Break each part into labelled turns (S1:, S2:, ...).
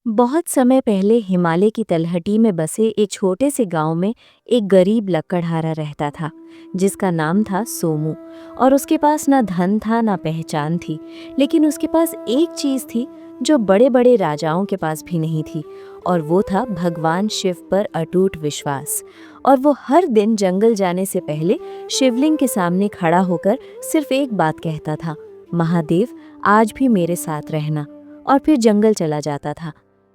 S1: बहुत समय पहले हिमालय की तलहटी में बसे एक छोटे से गांव में एक गरीब लकड़हारा रहता था जिसका नाम था सोमू। और उसके पास ना धन था ना पहचान थी, लेकिन उसके पास एक चीज थी जो बड़े बड़े राजाओं के पास भी नहीं थी, और वो था भगवान शिव पर अटूट विश्वास। और वो हर दिन जंगल जाने से पहले शिवलिंग के सामने खड़ा होकर सिर्फ एक बात कहता था, महादेव आज भी मेरे साथ रहना। और फिर जंगल चला जाता था।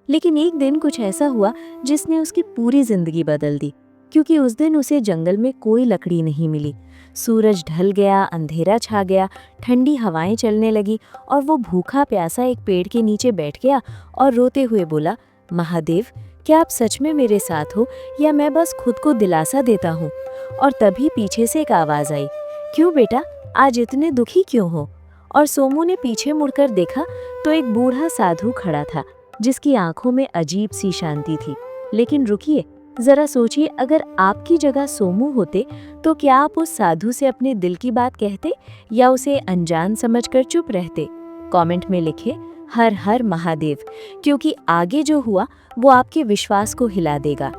S1: लेकिन एक दिन कुछ ऐसा हुआ जिसने उसकी पूरी जिंदगी बदल दी, क्योंकि उस दिन उसे जंगल में कोई लकड़ी नहीं मिली। सूरज ढल गया, अंधेरा छा गया, ठंडी हवाएं चलने लगी, और वो भूखा प्यासा एक पेड़ के नीचे बैठ गया और रोते हुए बोला, महादेव क्या आप सच में मेरे साथ हो या मैं बस खुद को दिलासा देता हूँ। और तभी पीछे से एक आवाज आई, क्यों बेटा आज इतने दुखी क्यों हो। और सोमू ने पीछे मुड़कर देखा तो एक बूढ़ा साधु खड़ा था जिसकी आंखों में अजीब सी शांति थी। लेकिन रुकिए, जरा सोचिए, अगर आपकी जगह सोमू होते तो क्या आप उस साधु से अपने दिल की बात कहते या उसे अनजान समझकर चुप रहते। कमेंट में लिखे हर हर महादेव, क्योंकि आगे जो हुआ वो आपके विश्वास को हिला देगा।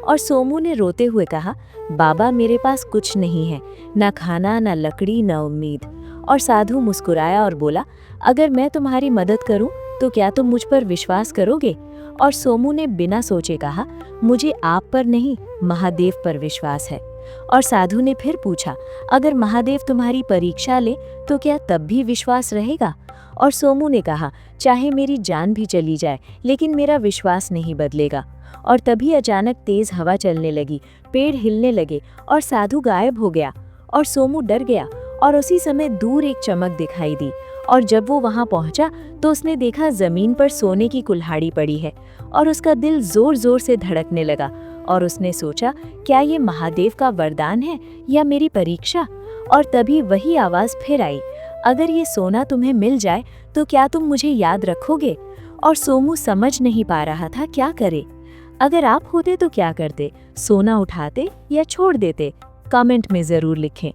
S1: और सोमू ने रोते हुए कहा, बाबा मेरे पास कुछ नहीं है, ना खाना ना लकड़ी ना उम्मीद। और साधु मुस्कुराया और बोला, अगर मैं तुम्हारी मदद करूं तो क्या तुम मुझ पर विश्वास करोगे। और सोमू ने बिना सोचे कहा, मुझे आप पर नहीं महादेव पर विश्वास है। और साधु ने फिर पूछा, अगर महादेव तुम्हारी परीक्षा ले तो क्या तब भी विश्वास रहेगा। और सोमू ने कहा, चाहे मेरी जान भी चली जाए लेकिन मेरा विश्वास नहीं बदलेगा। और तभी अचानक तेज हवा चलने लगी, पेड़ हिलने लगे और साधु गायब हो गया। और सोमू डर गया, और उसी समय दूर एक चमक दिखाई दी। और जब वो वहां पहुंचा तो उसने देखा जमीन पर सोने की कुल्हाड़ी पड़ी है, और उसका दिल जोर जोर से धड़कने लगा। और उसने सोचा, क्या ये महादेव का वरदान है या मेरी परीक्षा। और तभी वही आवाज फिर आई, अगर ये सोना तुम्हें मिल जाए तो क्या तुम मुझे याद रखोगे। और सोमू समझ नहीं पा रहा था क्या करे। अगर आप होते तो क्या करते, सोना उठाते या छोड़ देते। कमेंट में जरूर लिखें।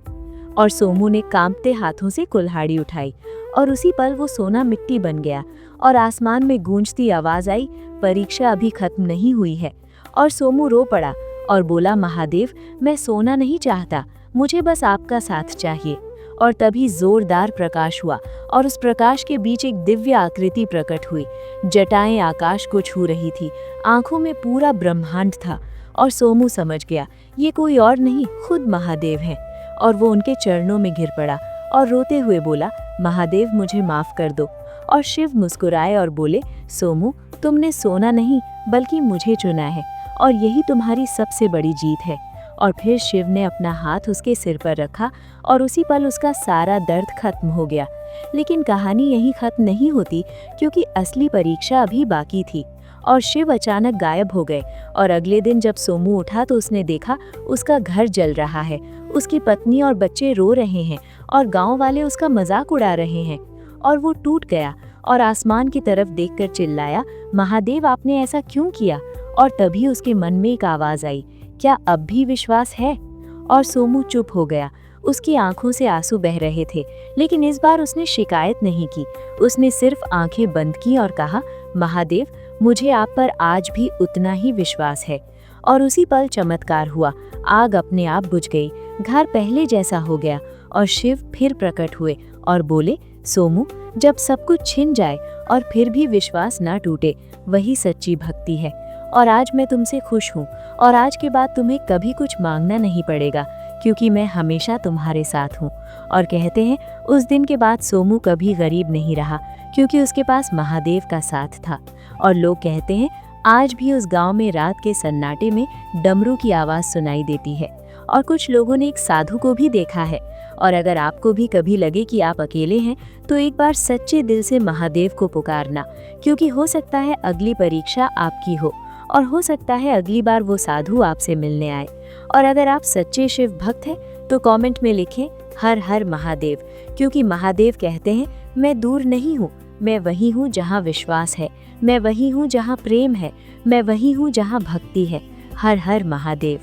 S1: और सोमू ने कांपते हाथों से कुल्हाड़ी उठाई, और उसी पल वो सोना मिट्टी बन गया। और आसमान में गूंजती आवाज आई, परीक्षा अभी खत्म नहीं हुई है। और सोमू रो पड़ा और बोला, महादेव मैं सोना नहीं चाहता, मुझे बस आपका साथ चाहिए। और तभी जोरदार प्रकाश हुआ, और उस प्रकाश के बीच एक दिव्य आकृति प्रकट हुई। जटाएं आकाश को छू रही थी, आंखों में पूरा ब्रह्मांड था। और सोमू समझ गया, ये कोई और नहीं खुद महादेव हैं। और वो उनके चरणों में गिर पड़ा और रोते हुए बोला, महादेव मुझे माफ कर दो। और शिव मुस्कुराए और बोले, सोमू तुमने सोना नहीं बल्कि मुझे चुना है, और यही तुम्हारी सबसे बड़ी जीत है। और फिर शिव ने अपना हाथ उसके सिर पर रखा, और उसी पल उसका सारा दर्द खत्म हो गया। लेकिन कहानी यहीं खत्म नहीं होती, क्योंकि असली परीक्षा अभी बाकी थी। और शिव अचानक गायब हो गए, और अगले दिन जब सोमू उठा तो उसने देखा उसका घर जल रहा है, उसकी पत्नी और बच्चे रो रहे हैं, और गांव वाले उसका मजाक उड़ा रहे हैं। और वो टूट गया और आसमान की तरफ देखकर चिल्लाया, महादेव आपने ऐसा क्यों किया। और तभी उसके मन में एक आवाज आई, क्या अब भी विश्वास है। और सोमू चुप हो गया, उसकी आंखों से आंसू बह रहे थे। लेकिन इस बार उसने शिकायत नहीं की, उसने सिर्फ आंखें बंद की और कहा, महादेव मुझे आप पर आज भी उतना ही विश्वास है। और उसी पल चमत्कार हुआ, आग अपने आप बुझ गई, घर पहले जैसा हो गया, और शिव फिर प्रकट हुए और बोले, सोमू जब सब कुछ छिन जाए और फिर भी विश्वास ना टूटे, वही सच्ची भक्ति है। और आज मैं तुमसे खुश हूँ, और आज के बाद तुम्हें कभी कुछ मांगना नहीं पड़ेगा, क्योंकि मैं हमेशा तुम्हारे साथ हूँ। और कहते हैं उस दिन के बाद सोमू कभी गरीब नहीं रहा, क्योंकि उसके पास महादेव का साथ था। और लोग कहते हैं आज भी उस गांव में रात के सन्नाटे में डमरू की आवाज सुनाई देती है। और कुछ लोगों ने एक साधु को भी देखा है। और अगर आपको भी कभी लगे कि आप अकेले हैं तो एक बार सच्चे दिल से महादेव को पुकारना, क्योंकि हो सकता है अगली परीक्षा आपकी हो, और हो सकता है अगली बार वो साधु आपसे मिलने आए। और अगर आप सच्चे शिव भक्त हैं तो कमेंट में लिखें हर हर महादेव, क्योंकि महादेव कहते हैं मैं दूर नहीं हूँ, मैं वही हूँ जहाँ विश्वास है, मैं वही हूँ जहाँ प्रेम है, मैं वही हूँ जहाँ भक्ति है। हर हर महादेव।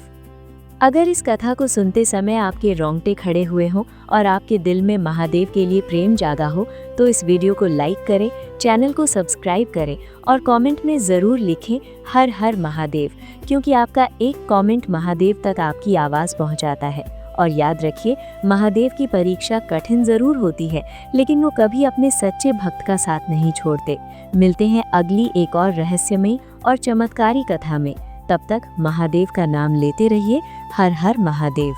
S1: अगर इस कथा को सुनते समय आपके रोंगटे खड़े हुए हों और आपके दिल में महादेव के लिए प्रेम जागा हो तो इस वीडियो को लाइक करें, चैनल को सब्सक्राइब करें और कमेंट में ज़रूर लिखें हर हर महादेव, क्योंकि आपका एक कमेंट महादेव तक आपकी आवाज़ पहुंचाता है। और याद रखिए, महादेव की परीक्षा कठिन ज़रूर होती है, लेकिन वो कभी अपने सच्चे भक्त का साथ नहीं छोड़ते। मिलते हैं अगली एक और रहस्यमयी और चमत्कारी कथा में। तब तक महादेव का नाम लेते रहिए। हर हर महादेव।